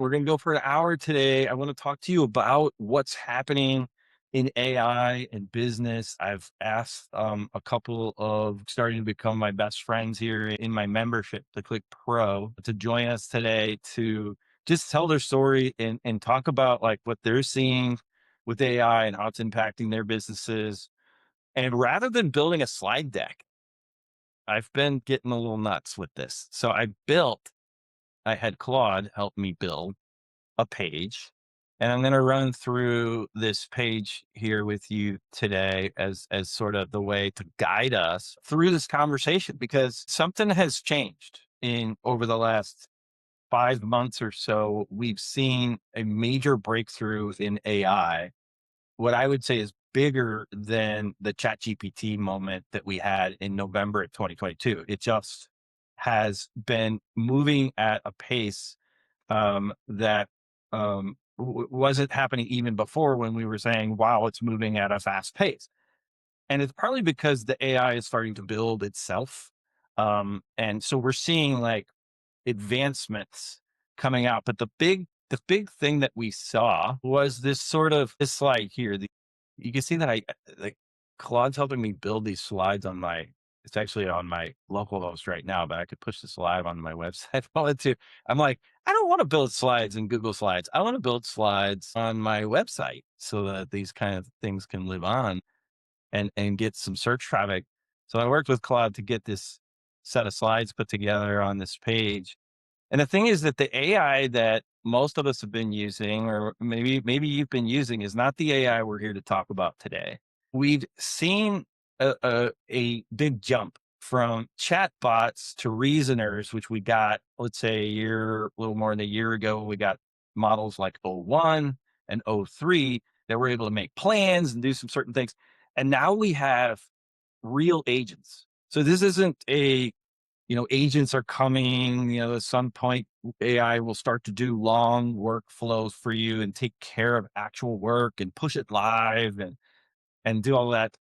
We're going to go for an hour today. I want to talk to you about what's happening in AI and business. I've asked a couple of starting to become my best friends here in my membership, the Click Pro, to join us today to just tell their story and talk about like what they're seeing with AI and how it's impacting their businesses. And rather than building a slide deck, I've been getting a little nuts with this. So I had Claude help me build a page. And I'm going to run through this page here with you today as sort of the way to guide us through this conversation because something has changed in over the last 5 months or so. We've seen a major breakthrough in AI, what I would say is bigger than the ChatGPT moment that we had in November of 2022. It just has been moving at a pace that wasn't happening even before when we were saying, wow, it's moving at a fast pace. And it's partly because the AI is starting to build itself. And so we're seeing like advancements coming out. But the big thing that we saw was this sort of this slide here. You can see that I like Claude's helping me build these slides on my it's actually on my local host right now, but I could push this live on my website if I wanted to. I'm like, I don't want to build slides in Google Slides. I want to build slides on my website so that these kind of things can live on and get some search traffic. So I worked with Claude to get this set of slides put together on this page. And the thing is that the AI that most of us have been using, or maybe you've been using, is not the AI we're here to talk about today. We've seen a big jump from chatbots to reasoners, which we got, let's say, a little more than a year ago. We got models like O1 and O3 that were able to make plans and do some certain things. And now we have real agents. So this isn't agents are coming, at some point AI will start to do long workflows for you and take care of actual work and push it live and do all that.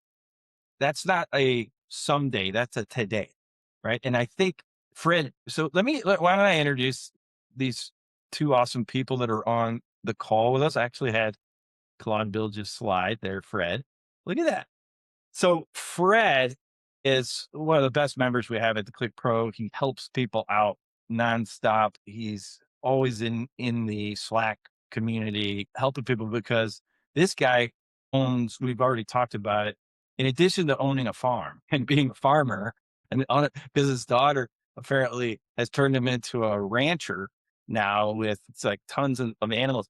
That's not a someday, that's a today. Right. And I think Fred, so why don't I introduce these two awesome people that are on the call with us. I actually had Claude build just slide there, Fred. Look at that. So Fred is one of the best members we have at the Click Pro. He helps people out nonstop. He's always in the Slack community helping people because this guy owns, we've already talked about it, in addition to owning a farm and being a farmer, and on it because his daughter apparently has turned him into a rancher now with it's like tons of animals.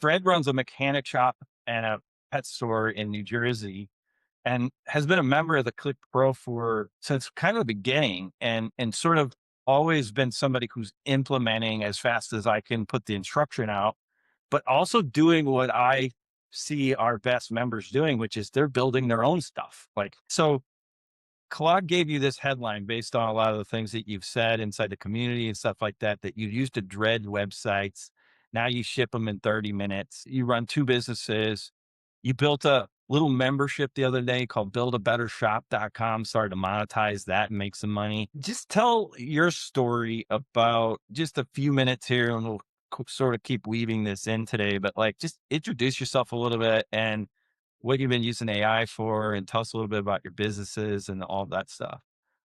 Fred runs a mechanic shop and a pet store in New Jersey and has been a member of the Click Pro for since kind of the beginning and sort of always been somebody who's implementing as fast as I can put the instruction out, but also doing what I see our best members doing, which is they're building their own stuff. Like, so Claude gave you this headline based on a lot of the things that you've said inside the community and stuff like that, that you used to dread websites. Now you ship them in 30 minutes. You run two businesses. You built a little membership the other day called buildabettershop.com, started to monetize that and make some money. Just tell your story about just a few minutes here and we'll sort of keep weaving this in today, but like just introduce yourself a little bit and what you've been using AI for and tell us a little bit about your businesses and all that stuff.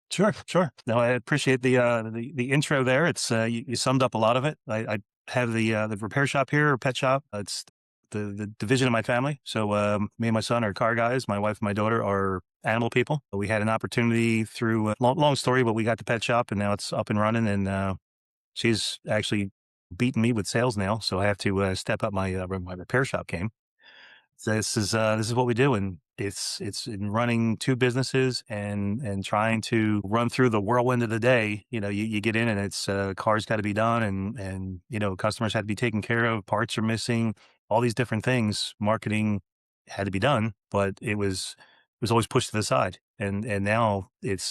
Sure, sure. No, I appreciate the intro there. It's you summed up a lot of it. I have the repair shop here, or pet shop. It's the division of my family. So me and my son are car guys. My wife and my daughter are animal people. We had an opportunity through long story, but we got the pet shop and now it's up and running. And she's actually beaten me with sales now, so I have to step up my repair shop game. So this is what we do, and it's in running two businesses and trying to run through the whirlwind of the day. You get in and it's cars got to be done, and customers had to be taken care of, parts are missing, all these different things. Marketing had to be done, but it was always pushed to the side, and now it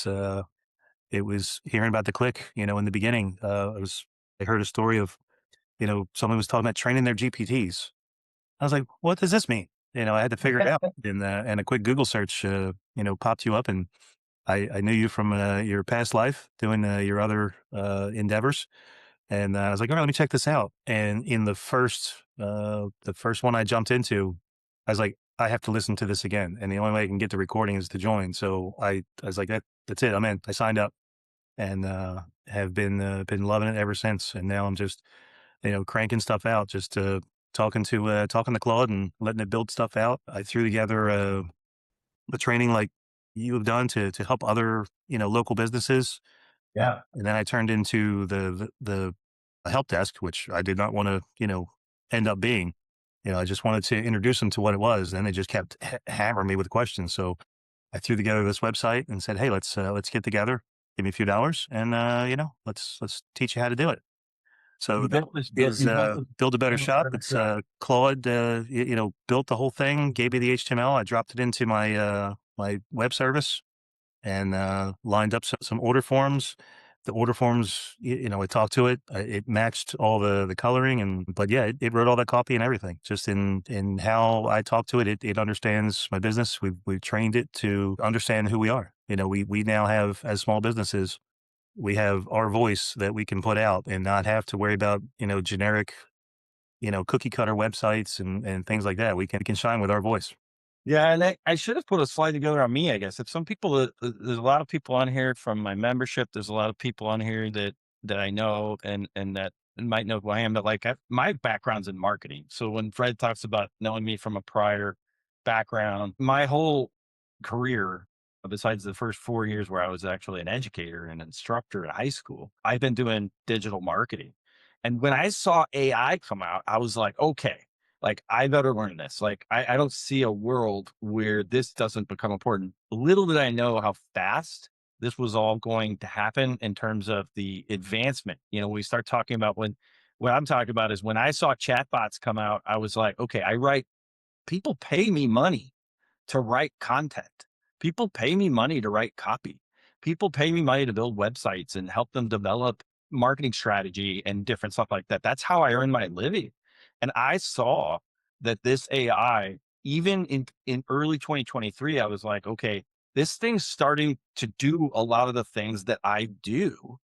was hearing about the click. In the beginning, I heard a story of someone was talking about training their GPTs. I was like, what does this mean? I had to figure it out. And a quick Google search, popped you up, and I knew you from your past life doing your other endeavors. And I was like, all right, let me check this out. And in the first one I jumped into, I was like, I have to listen to this again. And the only way I can get the recording is to join. So I was like, that's it. I'm in. I signed up and have been loving it ever since. And now I'm just, cranking stuff out, just talking to Claude and letting it build stuff out. I threw together the training like you have done to help other, local businesses. Yeah. And then I turned into the help desk, which I did not want to, end up being. I just wanted to introduce them to what it was. And they just kept hammering me with questions. So I threw together this website and said, "Hey, let's get together. Give me a few dollars, and let's teach you how to do it." So You that built this build is you built this Build a Better built a Shop. better It's shop. Claude, built the whole thing, gave me the HTML. I dropped it into my web service and lined up some order forms. The order forms, I talked to it. It matched all the coloring, but yeah, it wrote all that copy and everything. Just in how I talk to it, it understands my business. We've trained it to understand who we are. We now have, as small businesses, we have our voice that we can put out and not have to worry about generic cookie cutter websites and things like that. We can shine with our voice. Yeah, and I should have put a slide together on me, I guess. If some people, there's a lot of people on here from my membership. There's a lot of people on here that I know and that might know who I am. But like my background's in marketing, so when Fred talks about knowing me from a prior background, my whole career, besides the first 4 years where I was actually an educator and instructor in high school, I've been doing digital marketing. And when I saw AI come out, I was like, okay, like, I better learn this. Like, I don't see a world where this doesn't become important. Little did I know how fast this was all going to happen in terms of the advancement. We start talking about what I'm talking about is when I saw chatbots come out, I was like, okay, people pay me money to write content. People pay me money to write copy. People pay me money to build websites and help them develop marketing strategy and different stuff like that. That's how I earn my living. And I saw that this AI, even in early 2023, I was like, okay, this thing's starting to do a lot of the things that I do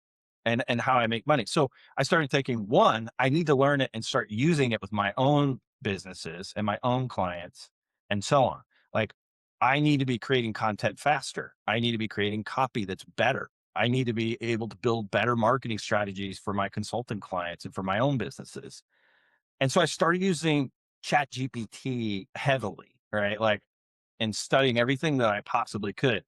and how I make money. So I started thinking, one, I need to learn it and start using it with my own businesses and my own clients and so on. Like I need to be creating content faster. I need to be creating copy that's better. I need to be able to build better marketing strategies for my consulting clients and for my own businesses. And so I started using ChatGPT heavily, right? Like and studying everything that I possibly could.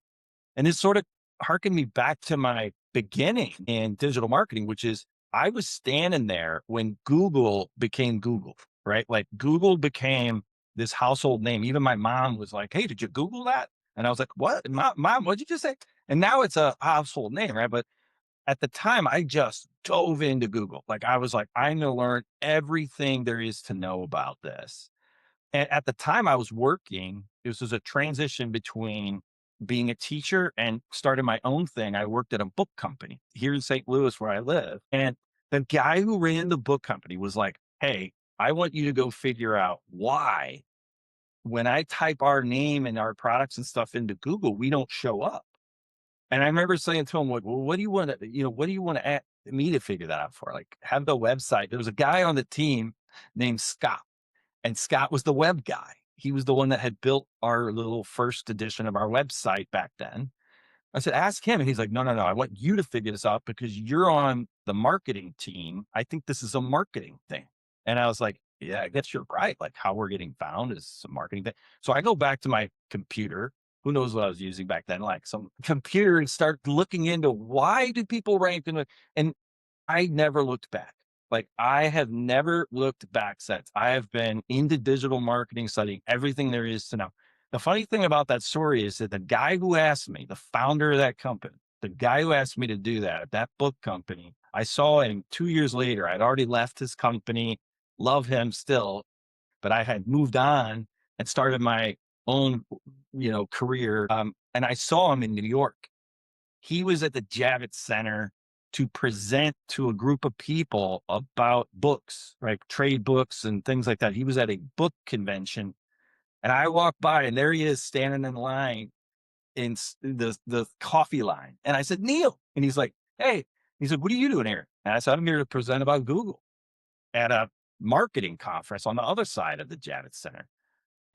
And this sort of harkened me back to my beginning in digital marketing, which is I was standing there when Google became Google, right? Like Google became this household name. Even my mom was like, "Hey, did you Google that?" And I was like, "What? Mom, what'd you just say?" And now it's a household name, right? But at the time, I just dove into Google. Like I was like, I'm going to learn everything there is to know about this. And at the time I was working, this was a transition between being a teacher and starting my own thing. I worked at a book company here in St. Louis where I live. And the guy who ran the book company was like, "Hey, I want you to go figure out why when I type our name and our products and stuff into Google, we don't show up." And I remember saying to him, like, "Well, what do you want to, what do you want to me to figure that out for? Like, have the website." There was a guy on the team named Scott and Scott was the web guy. He was the one that had built our little first edition of our website back then. I said, "Ask him." And he's like, "No, no, no. I want you to figure this out because you're on the marketing team. I think this is a marketing thing." And I was like, "Yeah, I guess you're right. Like how we're getting found is a marketing thing." So I go back to my computer. Who knows what I was using back then? Like some computer and start looking into why do people rank and I never looked back. Like I have never looked back since. I have been into digital marketing, studying everything there is to know. The funny thing about that story is that the guy who asked me, the founder of that company, the guy who asked me to do that book company, I saw him 2 years later. I'd already left his company, love him still, but I had moved on and started my own, career. And I saw him in New York. He was at the Javits Center to present to a group of people about books, right? Trade books and things like that. He was at a book convention and I walked by and there he is standing in line in the coffee line. And I said, "Neil." And he's like, "Hey." He said, "What are you doing here?" And I said, "I'm here to present about Google at a marketing conference on the other side of the Javits Center."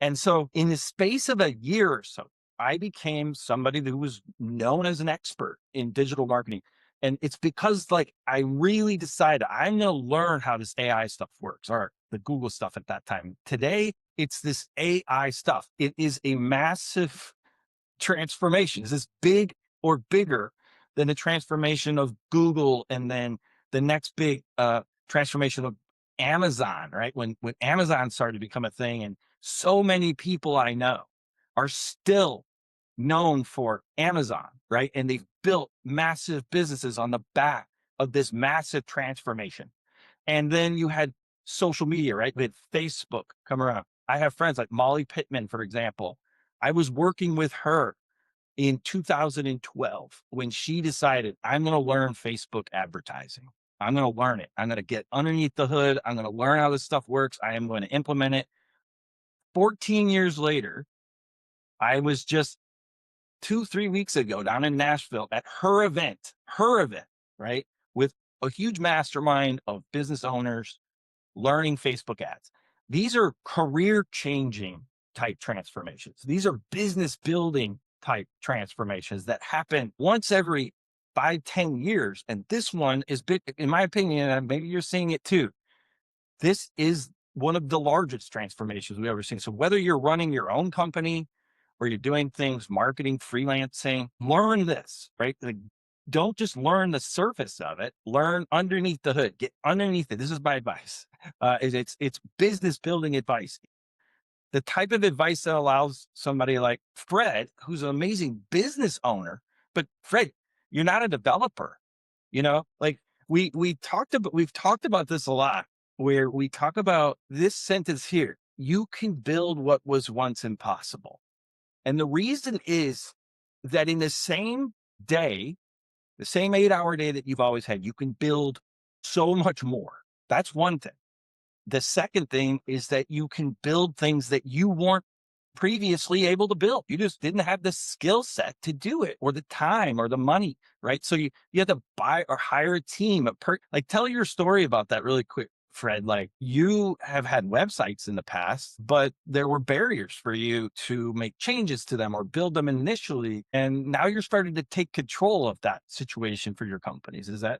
And so in the space of a year or so, I became somebody who was known as an expert in digital marketing. And it's because like I really decided I'm going to learn how this AI stuff works, or the Google stuff at that time. Today, it's this AI stuff. It is a massive transformation. Is this big or bigger than the transformation of Google and then the next big transformation of Amazon, right? When Amazon started to become a thing, and so many people I know are still known for Amazon, right? And they've built massive businesses on the back of this massive transformation. And then you had social media, right? With Facebook come around. I have friends like Molly Pittman, for example. I was working with her in 2012 when she decided, I'm going to learn Facebook advertising. I'm going to learn it. I'm going to get underneath the hood. I'm going to learn how this stuff works. I am going to implement it. 14 years later, I was just 2, 3 weeks ago down in Nashville at her event, right? With a huge mastermind of business owners learning Facebook ads. These are career changing type transformations. These are business building type transformations that happen once every 5, 10 years. And this one is big, in my opinion, and maybe you're seeing it too. This is one of the largest transformations we've ever seen. So whether you're running your own company or you're doing things, marketing, freelancing, learn this, right? Like, don't just learn the surface of it, learn underneath the hood, get underneath it. This is my advice. It's business building advice. The type of advice that allows somebody like Fred, who's an amazing business owner, but Fred, you're not a developer, like we've talked about this a lot, where we talk about this sentence here: you can build what was once impossible. And the reason is that in the same day, the same 8-hour day that you've always had, you can build so much more. That's one thing. The second thing is that you can build things that you weren't previously able to build. You just didn't have the skill set to do it, or the time, or the money, right? So you have to buy or hire a team. Like, tell your story about that really quick, Fred. Like, you have had websites in the past, but there were barriers for you to make changes to them or build them initially. And now you're starting to take control of that situation for your companies. Is that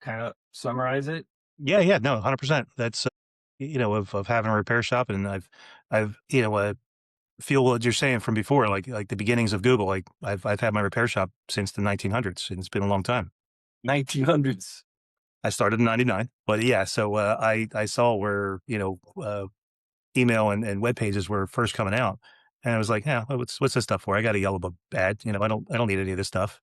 kind of summarize it? Yeah, yeah, no, 100%. That's of having a repair shop, and I've feel what you're saying from before, like the beginnings of Google. Like I've had my repair shop since the 1900s, and it's been a long time. 1900s. I started in '99, but yeah, so I saw where email and web pages were first coming out, and I was like, yeah, what's this stuff for? I got a yellow book ad, I don't need any of this stuff.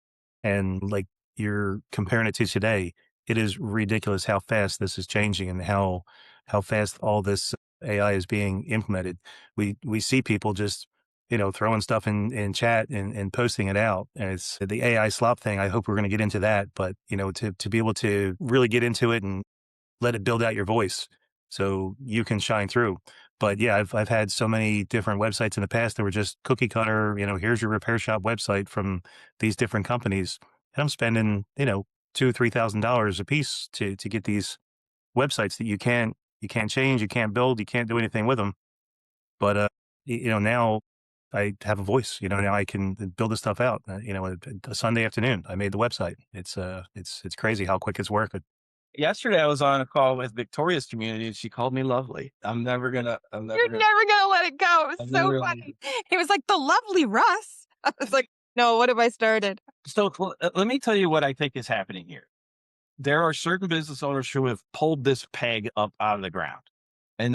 And like you're comparing it to today, it is ridiculous how fast this is changing and how fast all this AI is being implemented. We see people just throwing stuff in chat and posting it out. And it's the AI slop thing. I hope we're going to get into that, but to be able to really get into it and let it build out your voice so you can shine through. But yeah, I've had so many different websites in the past that were just cookie cutter, here's your repair shop website from these different companies. And I'm spending, $2,000-3,000 a piece to get these websites that you can't change, you can't build, you can't do anything with them. But now I have a voice, now I can build this stuff out. A Sunday afternoon, I made the website. It's crazy how quick it's working. Yesterday, I was on a call with Victoria's community, and she called me lovely. You're never gonna let it go. It was I'm so never funny. He was like, "The lovely Russ." I was like, "No, what have I started?" So let me tell you what I think is happening here. There are certain business owners who have pulled this peg up out of the ground, and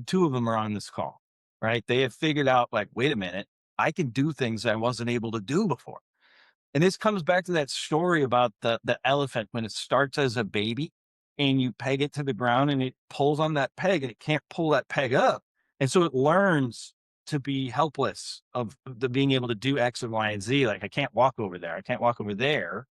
two of them are on this call, right? They have figured out, like, wait a minute, I can do things I wasn't able to do before. And this comes back to that story about the elephant when it starts as a baby and you peg it to the ground and it pulls on that peg and it can't pull that peg up. And so it learns to be helpless of the being able to do X and Y and Z. Like, I can't walk over there. I can't walk over there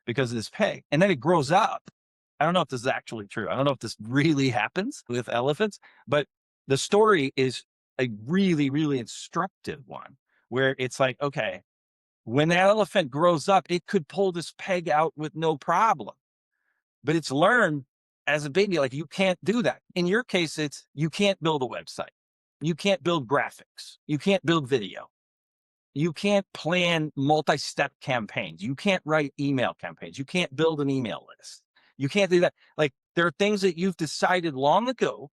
because of this peg. And then it grows up. I don't know if this is actually true. I don't know if this really happens with elephants, but the story is a really, really instructive one, where it's like, okay, When that elephant grows up, it could pull this peg out with no problem, but it's learned as a baby, like you can't do that. In your case, it's you can't build a website. You can't build graphics. You can't build video. You can't plan multi-step campaigns. You can't write email campaigns. You can't build an email list. You can't do that. Like there are things that you've decided long ago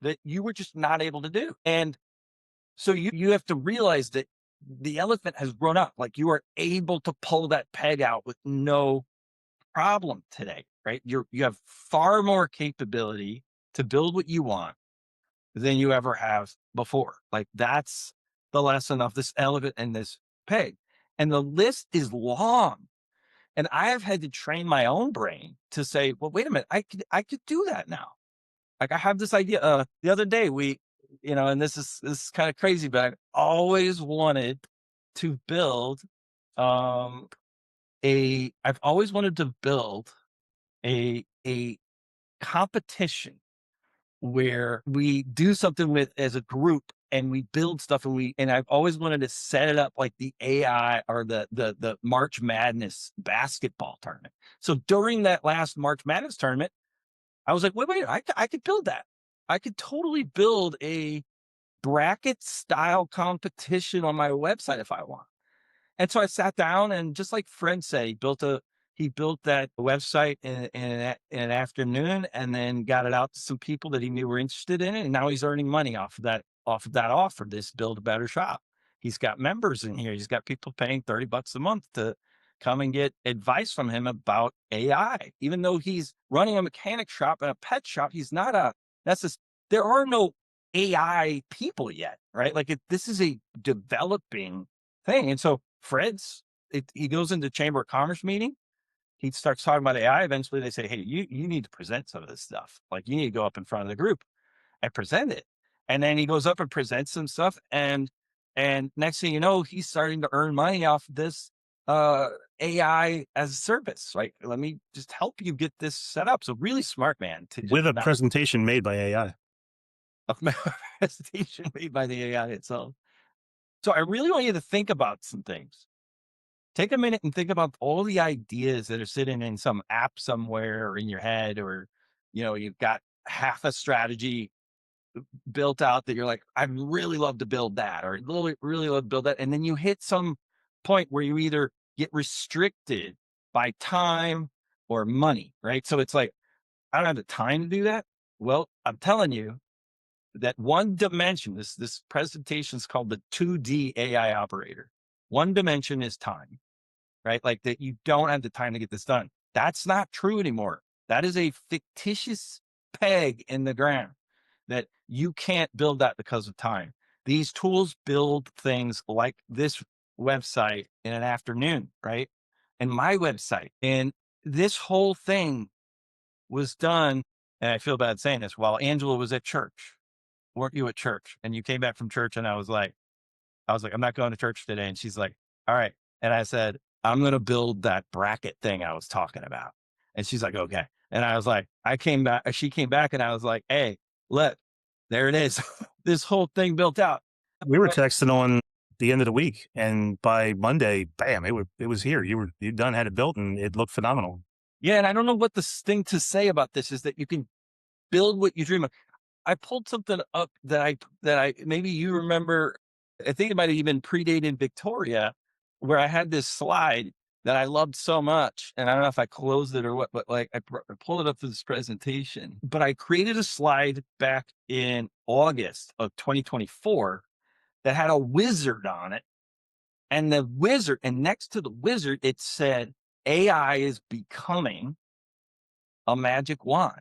that you were just not able to do. And so you have to realize that the elephant has grown up. Like you are able to pull that peg out with no problem today, right? You have far more capability to build what you want than you ever have before. Like that's the lesson of this elephant and this peg. And the list is long. And I have had to train my own brain to say, well, wait a minute, I could do that now. Like I have this idea. The other day and this is kind of crazy, but I always wanted to build I've always wanted to build a competition where we do something with as a group and we build stuff and I've always wanted to set it up like the AI or the March Madness basketball tournament. So during that last March Madness tournament, I was like, wait, I could build that. I could totally build a bracket style competition on my website if I want. And so I sat down and just like Fred said, he built that website in an afternoon and then got it out to some people that he knew were interested in it. And now he's earning money off of that offer, this build a better shop. He's got members in here. He's got people paying $30 a month to come and get advice from him about AI. Even though he's running a mechanic shop and a pet shop, there are no AI people yet, right? Like this is a developing thing. And so he goes into Chamber of Commerce meeting. He starts talking about AI. Eventually they say, hey, you need to present some of this stuff. Like you need to go up in front of the group and present it. And then he goes up and presents some stuff. And next thing you know, he's starting to earn money off this AI as a service. Like, let me just help you get this set up. So really smart, man. With a presentation made by AI. A presentation made by the AI itself. So I really want you to think about some things. Take a minute and think about all the ideas that are sitting in some app somewhere or in your head, or, you've got half a strategy built out that you're like, I'd really love to build that, or really, really love to build that. And then you hit some point where you either get restricted by time or money, right? So it's like, I don't have the time to do that. Well, I'm telling you that one dimension, this presentation is called the 2D AI operator. One dimension is time, right? Like that you don't have the time to get this done. That's not true anymore. That is a fictitious peg in the ground that you can't build that because of time. These tools build things like this website in an afternoon, right? And my website. And this whole thing was done, and I feel bad saying this, while Angela was at church. Weren't you at church? And you came back from church and I was like, I'm not going to church today. And she's like, all right. And I said, I'm going to build that bracket thing I was talking about. And she's like, okay. And I was like, she came back and I was like, hey, look, there it is. This whole thing built out. We were texting on the end of the week, and by Monday, bam, it was here. You done, had it built, and it looked phenomenal. Yeah. And I don't know what the thing to say about this is, that you can build what you dream of. I pulled something up that I maybe you remember. I think it might have even predated Victoria, where I had this slide that I loved so much. And I don't know if I closed it or what, but like I pulled it up for this presentation. But I created a slide back in August of 2024 that had a wizard on it. And next to the wizard, it said, AI is becoming a magic wand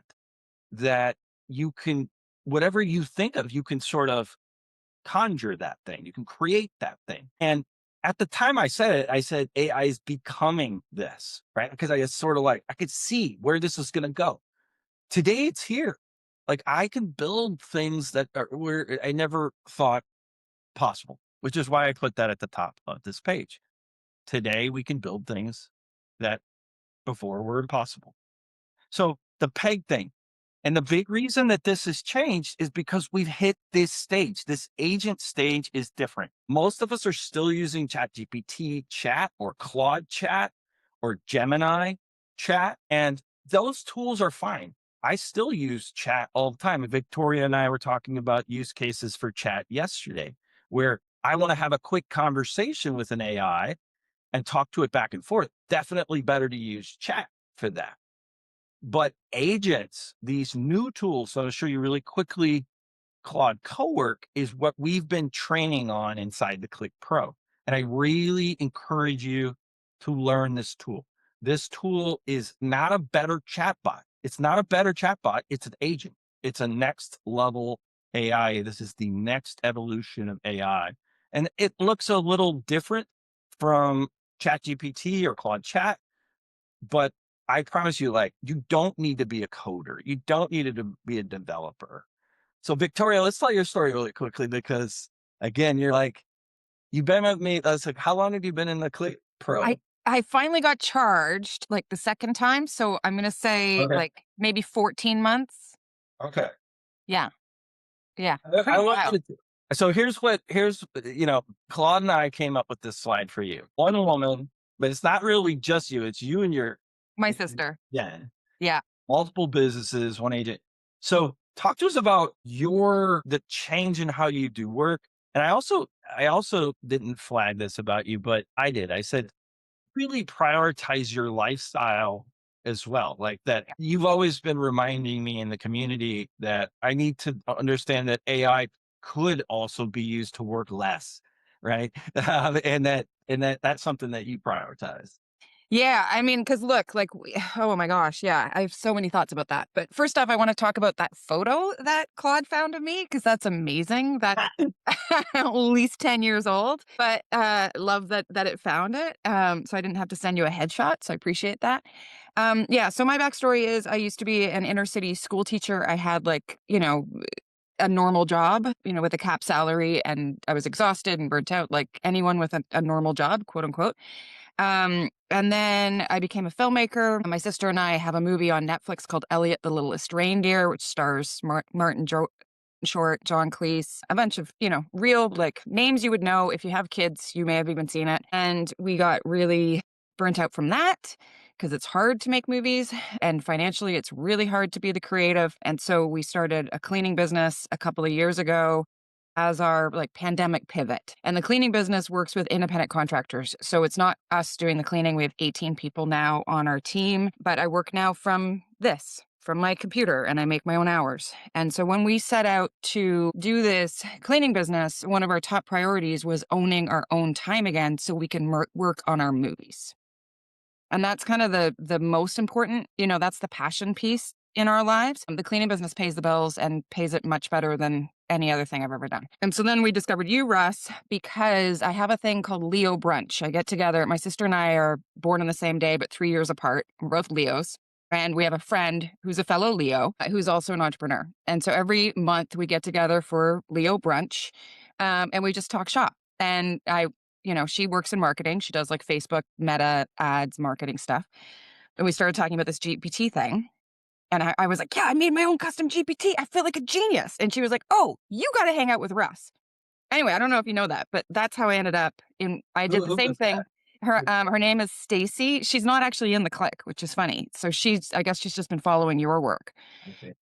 that you can, whatever you think of, you can sort of conjure that thing. You can create that thing. And at the time I said it, I said AI is becoming this, right? Because I just sort of like, I could see where this is going to go. Today it's here. Like I can build things that are where I never thought possible, which is why I put that at the top of this page. Today we can build things that before were impossible. So the peg thing. And the big reason that this has changed is because we've hit this stage. This agent stage is different. Most of us are still using ChatGPT chat or Claude chat or Gemini chat, and those tools are fine. I still use chat all the time. Victoria and I were talking about use cases for chat yesterday, where I want to have a quick conversation with an AI and talk to it back and forth. Definitely better to use chat for that. But agents, these new tools, so I'll show you really quickly, Claude Cowork is what we've been training on inside the Click Pro. And I really encourage you to learn this tool. This tool is not a better chatbot. It's not a better chatbot. It's an agent. It's a next level AI. This is the next evolution of AI. And it looks a little different from ChatGPT or Claude Chat, but I promise you, like, you don't need to be a coder. You don't need to be a developer. So Victoria, let's tell your story really quickly because again, you're like, you've been with me. I was like, how long have you been in the Click Pro? I finally got charged like the second time. So I'm going to say Okay. like maybe 14 months. Okay. Yeah. Yeah. I Pretty want wild. you to, so here's, Claude and I came up with this slide for you. One woman, but it's not really just you. It's you and your, My sister. yeah, Yeah. multiple businesses, one agent. So talk to us about the change in how you do work. And I also didn't flag this about you, but I did. I said, really prioritize your lifestyle as well. Like that, you've always been reminding me in the community that I need to understand that AI could also be used to work less, right? And that's something that you prioritize. Yeah, I mean, because look, like, oh my gosh, yeah, I have so many thoughts about that. But first off, I want to talk about that photo that Claude found of me because that's amazing. That at least 10 years old, but love that it found it. So I didn't have to send you a headshot, so I appreciate that. Yeah, so my backstory is I used to be an inner city school teacher. I had like a normal job, with a cap salary, and I was exhausted and burnt out like anyone with a normal job, quote unquote. And then I became a filmmaker. My sister and I have a movie on Netflix called Elliot the Littlest Reindeer, which stars Martin Short, John Cleese, a bunch of, real like names you would know. If you have kids, you may have even seen it. And we got really burnt out from that because it's hard to make movies and financially it's really hard to be the creative. And so we started a cleaning business a couple of years ago as our like pandemic pivot. And the cleaning business works with independent contractors. So it's not us doing the cleaning. We have 18 people now on our team, but I work now from my computer, and I make my own hours. And so when we set out to do this cleaning business, one of our top priorities was owning our own time again so we can work on our movies. And that's kind of the most important, that's the passion piece in our lives. The cleaning business pays the bills and pays it much better than any other thing I've ever done. And so then we discovered you, Russ, because I have a thing called Leo Brunch. I get together. My sister and I are born on the same day, but 3 years apart. We're both Leos. And we have a friend who's a fellow Leo, who's also an entrepreneur. And so every month we get together for Leo Brunch, and we just talk shop. And she works in marketing. She does like Facebook, Meta ads, marketing stuff. And we started talking about this GPT thing. And I was like, yeah, I made my own custom GPT. I feel like a genius. And she was like, oh, you got to hang out with Russ. Anyway, I don't know if you know that, but that's how I ended up I did the Who same was thing. that? Her name is Stacy. She's not actually in the click, which is funny. So I guess she's just been following your work. Okay.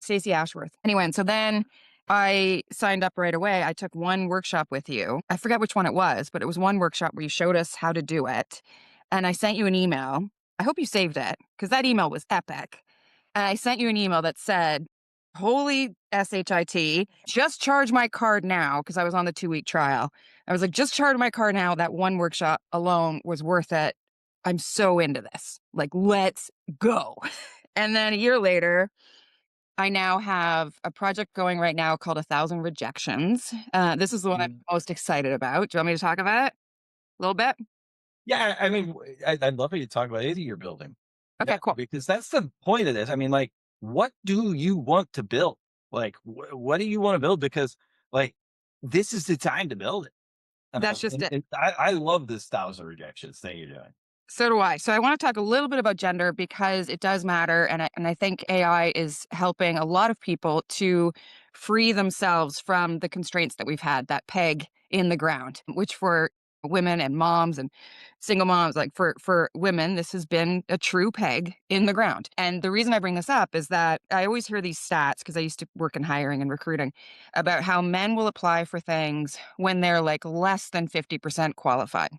Stacey Ashworth. Anyway, and so then I signed up right away. I took one workshop with you. I forget which one it was, but it was one workshop where you showed us how to do it. And I sent you an email. I hope you saved it because that email was epic. And I sent you an email that said, holy SHIT, just charge my card now because I was on the 2-week trial. I was like, just charge my card now. That one workshop alone was worth it. I'm so into this. Like, let's go. And then a year later, I now have a project going right now called 1,000 Rejections. This is the one I'm most excited about. Do you want me to talk about it a little bit? Yeah, I mean, I'd love for you to talk about anything you're building. Okay, Yeah, cool. because that's the point of this. I mean, like, what do you want to build? Like, what do you want to build? Because, like, this is the time to build it. That's just And, it. and I love this 1,000 rejections thing you're doing. So do I. So I want to talk a little bit about gender because it does matter. And I think AI is helping a lot of people to free themselves from the constraints that we've had, that peg in the ground, which for women and moms and single moms, like for women, this has been a true peg in the ground. And the reason I bring this up is that I always hear these stats because I used to work in hiring and recruiting about how men will apply for things when they're like less than 50% qualified.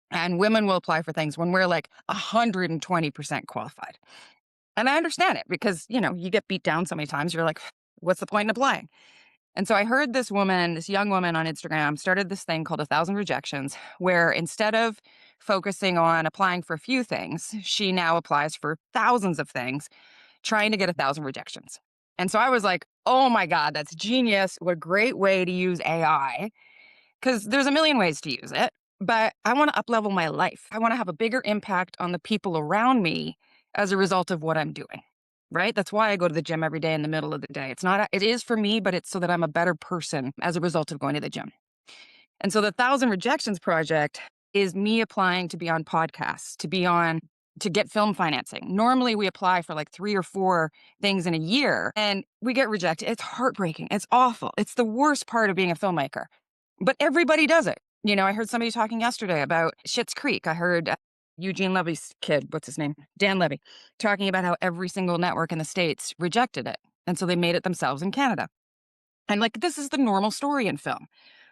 And women will apply for things when we're like 120% qualified. And I understand it because, you get beat down so many times, you're like, what's the point in applying? And so I heard this woman, this young woman on Instagram, started this thing called 1,000 Rejections, where instead of focusing on applying for a few things, she now applies for thousands of things, trying to get 1,000 rejections. And so I was like, oh my God, that's genius. What a great way to use AI, because there's a million ways to use it, but I want to uplevel my life. I want to have a bigger impact on the people around me as a result of what I'm doing. Right? That's why I go to the gym every day in the middle of the day. It's not, it is for me, but it's so that I'm a better person as a result of going to the gym. And so the 1,000 Rejections project is me applying to be on podcasts, to get film financing. Normally we apply for like 3 or 4 things in a year and we get rejected. It's heartbreaking. It's awful. It's the worst part of being a filmmaker. But everybody does it. I heard somebody talking yesterday about Schitt's Creek. I heard Eugene Levy's kid, what's his name? Dan Levy, talking about how every single network in the States rejected it. And so they made it themselves in Canada. And like, this is the normal story in film.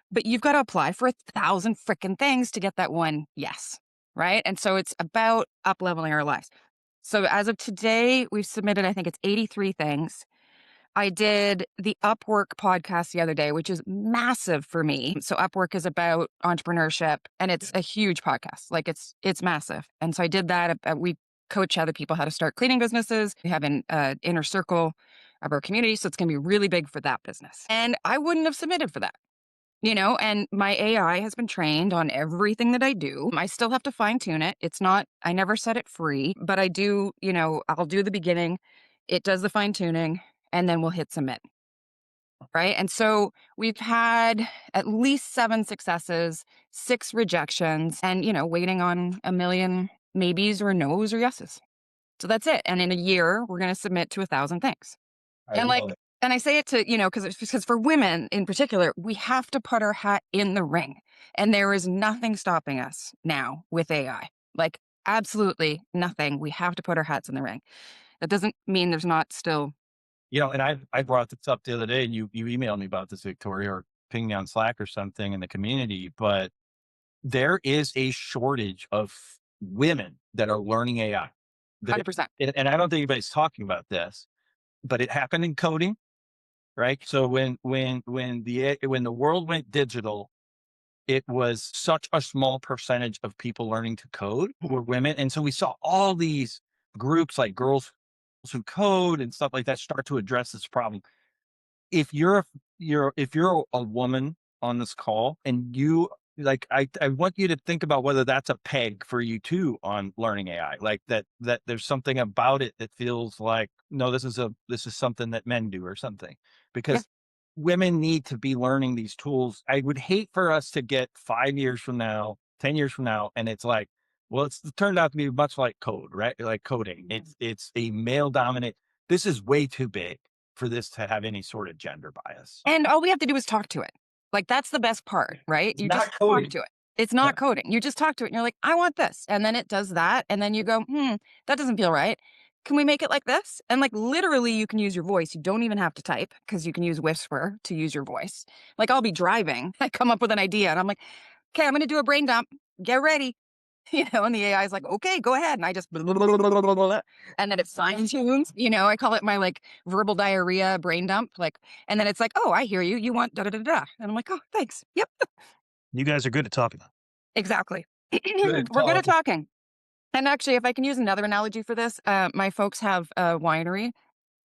But you've got to apply for 1,000 frickin' things to get that one yes. Right. And so it's about up leveling our lives. So as of today, we've submitted, I think it's 83 things. I did the Upwork podcast the other day, which is massive for me. So Upwork is about entrepreneurship and it's a huge podcast. Like it's massive. And so I did that. We coach other people how to start cleaning businesses. We have an inner circle of our community. So it's going to be really big for that business. And I wouldn't have submitted for that. And my AI has been trained on everything that I do. I still have to fine tune it. I never set it free, but I do, I'll do the beginning. It does the fine tuning and then we'll hit submit. Right. And so we've had at least 7 successes, 6 rejections, and, waiting on a million maybes or no's or yeses. So that's it. And in a year, we're going to submit to 1,000 things. I And like, love it. and I say it to, because for women in particular, we have to put our hat in the ring. And there is nothing stopping us now with AI. Like, absolutely nothing. We have to put our hats in the ring. That doesn't mean there's not still. And I brought this up the other day, and you emailed me about this, Victoria, or pinged me on Slack or something in the community. But there is a shortage of women that are learning AI. 100%. And I don't think anybody's talking about this, but it happened in coding, right? So when the world went digital, it was such a small percentage of people learning to code were women, and so we saw all these groups like Girls Who Code and stuff like that start to address this problem. If you're a woman on this call and you like, I want you to think about whether that's a peg for you too on learning AI, like that there's something about it that feels like, no, this is something that men do or something, because women need to be learning these tools. I would hate for us to get 5 years from now, 10 years from now, and it's like, well, it's turned out to be much like code, right? Like coding. It's a male dominant. This is way too big for this to have any sort of gender bias. And all we have to do is talk to it. Like, that's the best part, right? It's You not just coding. talk to it. It's not coding. You just talk to it and you're like, I want this. And then it does that. And then you go, that doesn't feel right. Can we make it like this? And like, literally, you can use your voice. You don't even have to type because you can use Whisper to use your voice. Like, I'll be driving. I come up with an idea and I'm like, okay, I'm going to do a brain dump. Get ready. And the AI is like, okay, go ahead. And I just, and then it fine tunes, I call it my like verbal diarrhea brain dump. Like, and then it's like, oh, I hear you. You want da da da da. And I'm like, oh, thanks. Yep, You guys are good at talking. exactly. Good We're good at talk. talking. And actually, if I can use another analogy for this, my folks have a winery.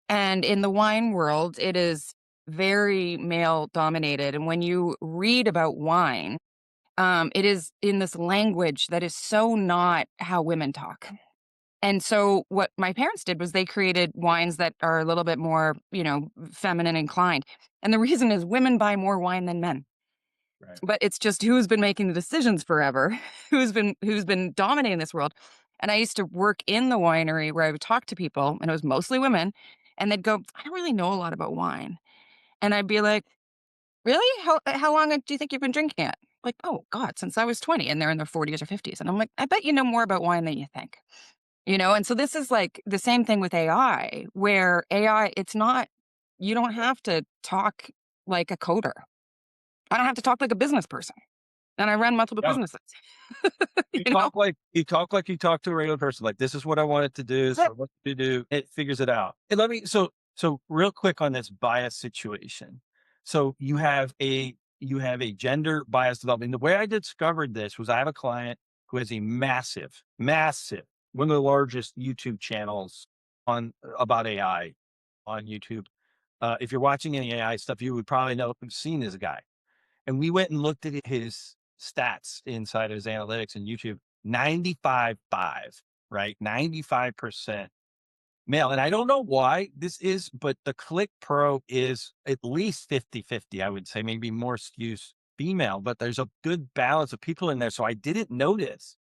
And in the wine world, it is very male dominated. And when you read about wine, it is in this language that is so not how women talk. And so what my parents did was they created wines that are a little bit more, feminine inclined. And the reason is women buy more wine than men. Right. but it's just who's been making the decisions forever, who's been dominating this world. And I used to work in the winery where I would talk to people, and it was mostly women, and they'd go, "I don't really know a lot about wine." And I'd be like, "Really? How long do you think you've been drinking it?" Like, "Oh God, since I was 20." And they're in their 40s or 50s. And I'm like, "I bet you know more about wine than you think." And so this is like the same thing with AI, where AI, it's not, you don't have to talk like a coder. I don't have to talk like a business person. And I run multiple Yeah. businesses. You you know? talk like you talk to a regular person. Like, this is what I want it to do. That's So it. what to do, it figures it out. And so real quick on this bias situation. So you have a gender bias development. The way I discovered this was I have a client who has a massive, massive, one of the largest YouTube channels on about AI on YouTube. If you're watching any AI stuff, you would probably know have seen this guy. And we went and looked at his stats inside his analytics and YouTube. 95.5, right? 95% male. And I don't know why this is, but the Click Pro is at least 50-50. I would say maybe more skews female, but there's a good balance of people in there. So I didn't notice,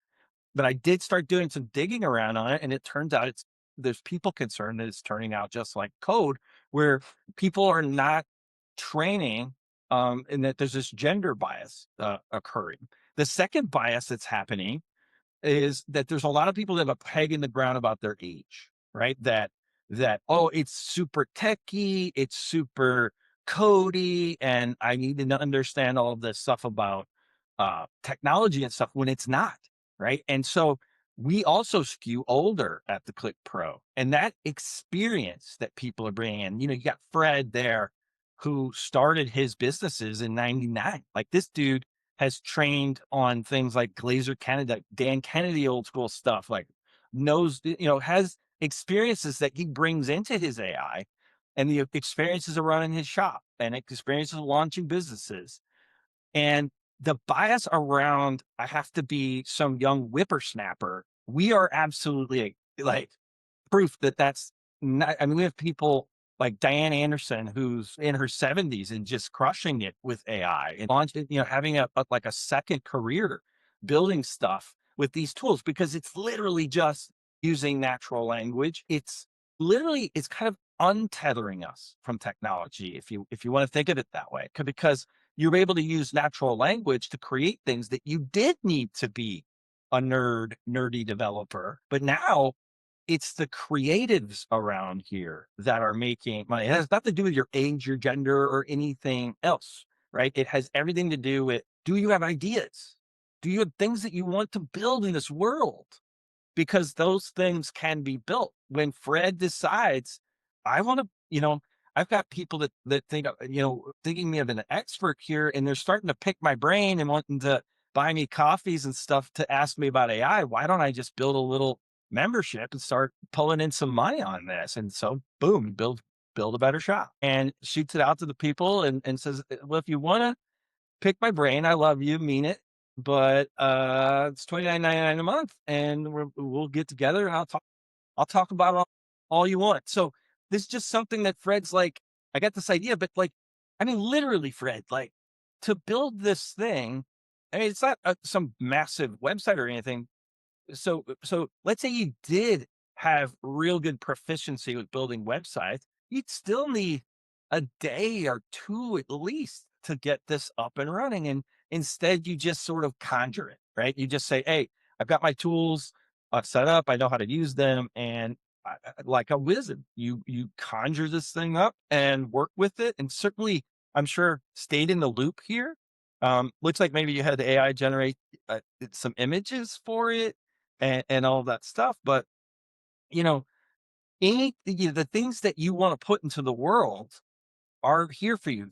but I did start doing some digging around on it. And it turns out there's people concerned that it's turning out just like code, where people are not training, and that there's this gender bias occurring. The second bias that's happening is that there's a lot of people that have a peg in the ground about their age, right? That oh, it's super techy, it's super codey, and I need to understand all of this stuff about technology and stuff when it's not, right? And so we also skew older at the Click Pro, and that experience that people are bringing in. You got Fred there, who started his businesses in '99. Like, this dude has trained on things like Glazer Canada, Dan Kennedy, old school stuff, like knows, has experiences that he brings into his AI, and the experiences of running his shop and experiences of launching businesses. And the bias around, I have to be some young whippersnapper, we are absolutely like proof that that's not. I mean, we have people like Diane Anderson, who's in her 70s and just crushing it with AI and launching, having like a second career building stuff with these tools, because it's literally just using natural language. It's kind of untethering us from technology, if you want to think of it that way, because you're able to use natural language to create things that you did need to be a nerdy developer. But now it's the creatives around here that are making money. It has nothing to do with your age, your gender, or anything else, right? It has everything to do with, do you have ideas? Do you have things that you want to build in this world? Because those things can be built. When Fred decides, I want to, I've got people that think, thinking me of an expert here, and they're starting to pick my brain and wanting to buy me coffees and stuff to ask me about AI. Why don't I just build a little membership and start pulling in some money on this? And so, boom, build a better shop, and shoots it out to the people, and says, well, if you want to pick my brain, I love you, mean it, but it's $29.99 a month, and we'll get together, and I'll talk about all you want. So this is just something that Fred's like, I got this idea, but like, I mean, literally, Fred, like, to build this thing, I mean, it's not some massive website or anything. So let's say you did have real good proficiency with building websites, you'd still need a day or two at least to get this up and running. And instead, you just sort of conjure it, right? You just say, hey, I've got my tools set up, I know how to use them, and like a wizard, you conjure this thing up and work with it. And certainly, I'm sure, stayed in the loop here. Looks like maybe you had the AI generate some images for it, and all that stuff. But, you know, the things that you want to put into the world are here for you.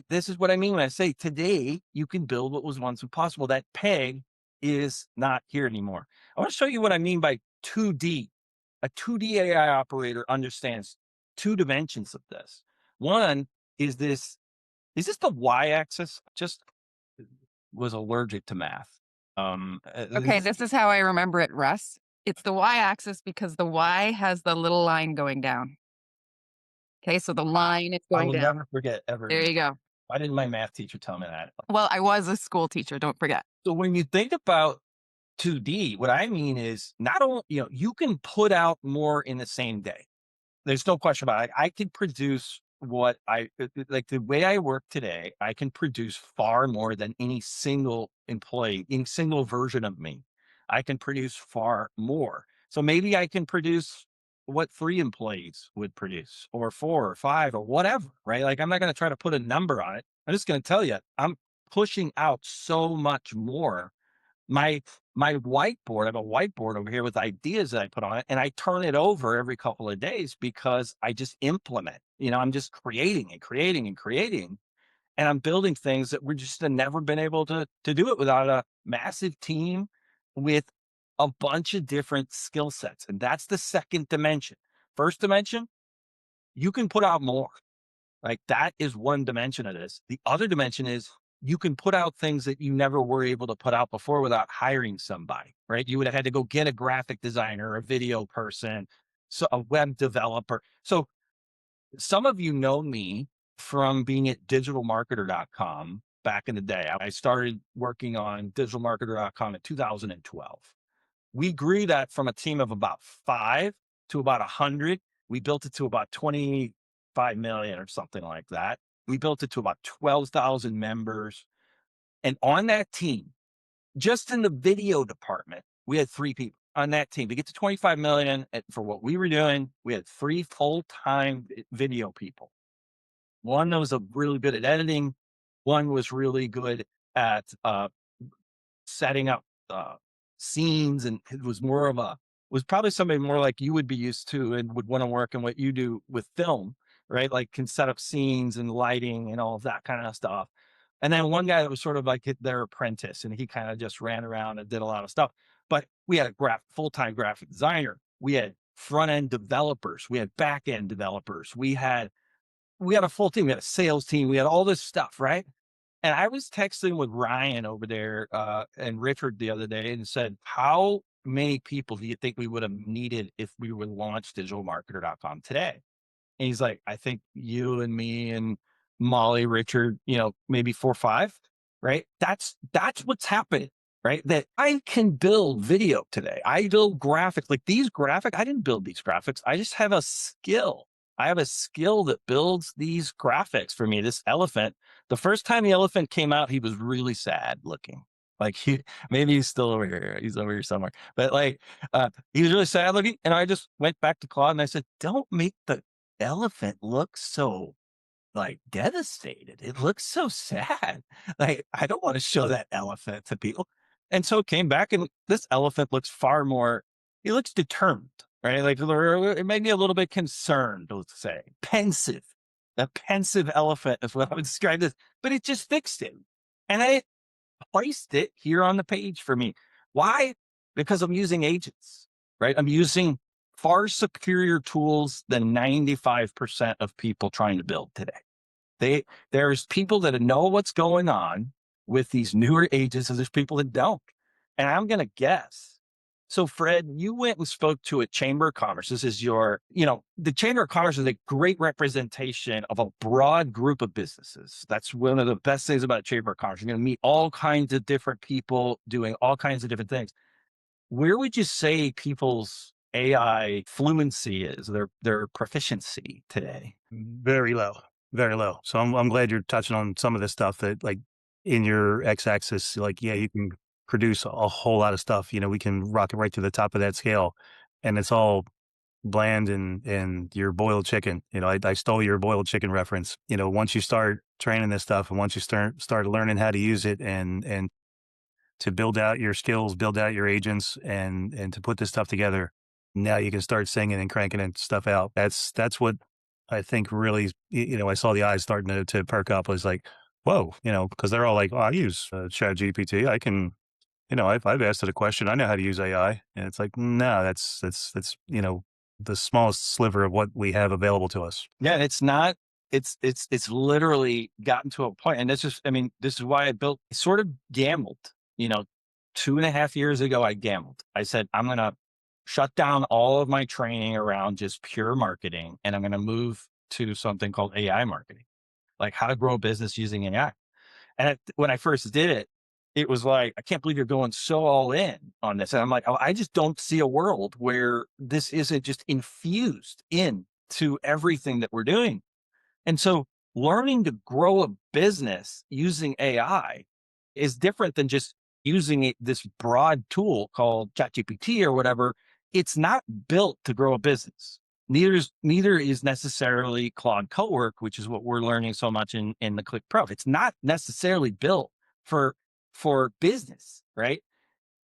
This is what I mean when I say today you can build what was once impossible. That peg is not here anymore. I want to show you what I mean by 2D. A 2D AI operator understands two dimensions of this. One is this. Is this the y-axis? Just was allergic to math. Okay, this is how I remember it, Russ. It's the y-axis because the y has the little line going down. Okay, so the line is I going will down. never forget ever. There you go. Why didn't my math teacher tell me that? Well, I was a school teacher, don't forget. So when you think about 2D, what I mean is not only, you can put out more in the same day. There's no question about it. I can produce what like the way I work today, I can produce far more than any single employee, any single version of me. I can produce far more. So maybe I can produce what 3 employees would produce, or 4 or 5 or whatever, right? Like I'm not going to try to put a number on it. I'm just going to tell you, I'm pushing out so much more. My whiteboard, I have a whiteboard over here with ideas that I put on it, and I turn it over every couple of days because I just implement. I'm just creating and creating and creating, and I'm building things that we're just have never been able to do it without a massive team with a bunch of different skill sets. And that's the second dimension. First dimension, you can put out more. Like that is one dimension of this. The other dimension is you can put out things that you never were able to put out before without hiring somebody, right? You would have had to go get a graphic designer, a video person, so a web developer. So some of you know me from being at digitalmarketer.com back in the day. I started working on digitalmarketer.com in 2012. We grew that from a team of about 5 to about 100. We built it to about 25 million or something like that. We built it to about 12,000 members. And on that team, just in the video department, we had 3 people on that team. To get to 25 million for what we were doing, we had 3 full-time video people. One that was really good at editing. One was really good at setting up scenes, and it was more of was probably somebody more like you would be used to and would want to work in what you do with film, right? Like can set up scenes and lighting and all of that kind of stuff. And then one guy that was sort of like their apprentice, and he kind of just ran around and did a lot of stuff. But we had a full-time graphic designer. We had front-end developers. We had back-end developers. We had a full team. We had a sales team. We had all this stuff, right? And I was texting with Ryan over there and Richard the other day and said, how many people do you think we would have needed if we would launch digitalmarketer.com today? And he's like, I think you and me and Molly, Richard, maybe 4 or 5, right? That's what's happening, right? That I can build video today. I build graphics like these graphics. I didn't build these graphics. I just have a skill. I have a skill that builds these graphics for me. This elephant, the first time the elephant came out, he was really sad looking. Like maybe he's still over here. He's over here somewhere. But like, he was really sad looking. And I just went back to Claude and I said, don't make the elephant looks so like devastated. It looks so sad. Like I don't want to show that elephant to people. And so it came back and this elephant looks far more, he looks determined, right? Like it made me a little bit concerned, let's say, pensive. A pensive elephant is what I would describe this, but it just fixed it. And I placed it here on the page for me. Why? Because I'm using agents, right? I'm using far superior tools than 95% of people trying to build today. There's people that know what's going on with these newer agents, and there's people that don't. And I'm going to guess. So Fred, you went and spoke to a Chamber of Commerce. This is the Chamber of Commerce is a great representation of a broad group of businesses. That's one of the best things about Chamber of Commerce. You're going to meet all kinds of different people doing all kinds of different things. Where would you say people's AI fluency is, their proficiency today? Very low, very low. So I'm glad you're touching on some of this stuff that like in your x-axis, like, yeah, you can produce a whole lot of stuff. We can rocket right to the top of that scale, and it's all bland and your boiled chicken. I stole your boiled chicken reference. Once you start training this stuff and once you start learning how to use it and to build out your skills, build out your agents and to put this stuff together, now you can start singing and cranking and stuff out. That's what I think really, I saw the eyes starting to perk up. I was like, whoa, because they're all like, oh, I use ChatGPT. I can, I've asked it a question. I know how to use AI. And it's like, no, that's the smallest sliver of what we have available to us. Yeah, it's not. It's literally gotten to a point, and this is why I sort of gambled. 2.5 years ago, I gambled. I said, I'm going to shut down all of my training around just pure marketing, and I'm going to move to something called AI marketing. like how to grow a business using AI. And when I first did it, it was like, I can't believe you're going so all in on this. And I'm like, oh, I just don't see a world where this isn't just infused into everything that we're doing. And so learning to grow a business using AI is different than just using this broad tool called ChatGPT or whatever. It's not built to grow a business. Neither is necessarily Claude Cowork, which is what we're learning so much in the Click Pro. It's not necessarily built for business, right?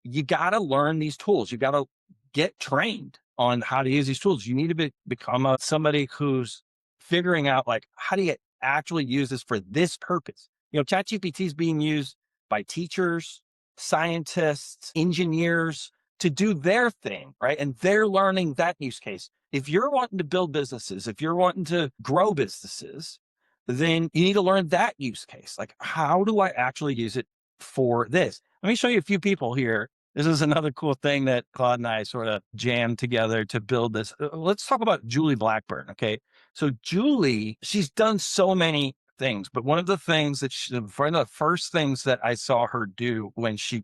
You got to learn these tools. You got to get trained on how to use these tools. You need to become somebody who's figuring out like, how do you actually use this for this purpose? ChatGPT is being used by teachers, scientists, engineers to do their thing, right? And they're learning that use case. If you're wanting to build businesses, if you're wanting to grow businesses, then you need to learn that use case. Like, how do I actually use it for this? Let me show you a few people here. This is another cool thing that Claude and I sort of jammed together to build this. Let's talk about Julie Blackburn. Okay. So Julie, she's done so many things, but one of the things that one of the first things that I saw her do when she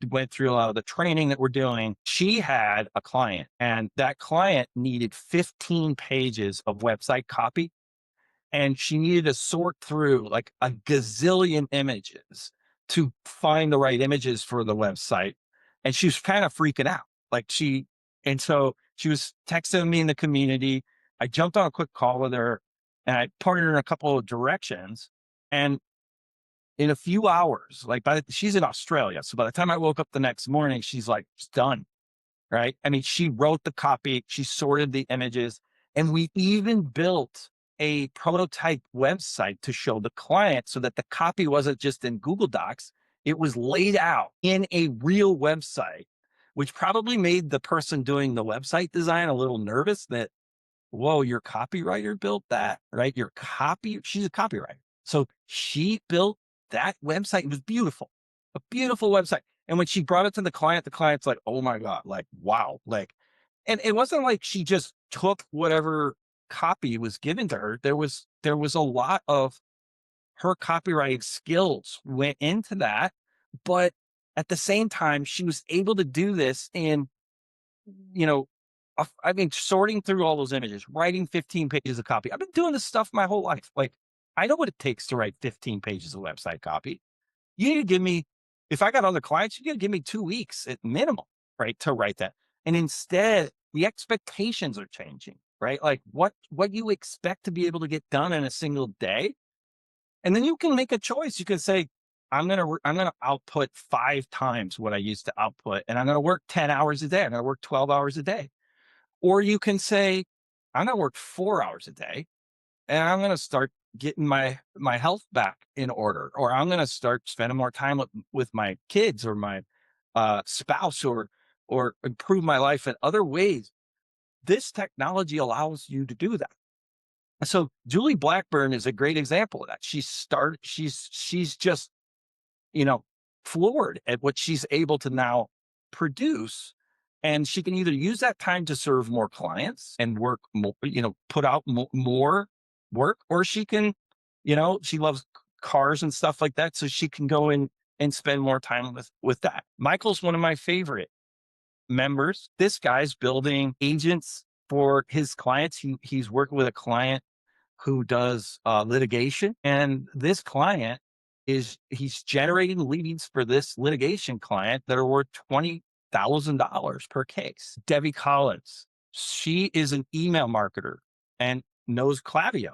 went through a lot of the training that we're doing, she had a client and that client needed 15 pages of website copy. And she needed to sort through like a gazillion images to find the right images for the website. And she was kind of freaking out. And so she was texting me in the community. I jumped on a quick call with her and I pointed her in a couple of directions. And in a few hours, she's in Australia. So by the time I woke up the next morning, she's like, it's done. Right. I mean, she wrote the copy, she sorted the images, and we even built a prototype website to show the client so that the copy wasn't just in Google Docs. It was laid out in a real website, which probably made the person doing the website design a little nervous that, whoa, your copywriter built that, right? She's a copywriter. So she built that website. It was beautiful, a beautiful website. And when she brought it to the client's like, oh my God, like, wow. And it wasn't like she just took whatever copy was given to her. There was a lot of her copywriting skills went into that. But at the same time, she was able to do this in, sorting through all those images, writing 15 pages of copy. I've been doing this stuff my whole life. Like, I know what it takes to write 15 pages of website copy. You need to give me, if I got other clients, you got to give me 2 weeks at minimum, right, to write that. And instead, the expectations are changing, right? Like what you expect to be able to get done in a single day. And then you can make a choice. You can say, I'm going to output 5 times what I used to output, and I'm going to work 10 hours a day. I'm going to work 12 hours a day. Or you can say, I'm going to work 4 hours a day and I'm going to start getting my health back in order, or I'm going to start spending more time with my kids or my spouse, or improve my life in other ways. This technology allows you to do that. So Julie Blackburn is a great example of that. She's just, floored at what she's able to now produce. And she can either use that time to serve more clients and work more, put out more work, or she can, she loves cars and stuff like that. So she can go in and spend more time with that. Michael's one of my favorite members. This guy's building agents for his clients. He's working with a client who does litigation, and this client he's generating leads for this litigation client that are worth $20,000 per case. Debbie Collins, she is an email marketer and knows Klaviyo,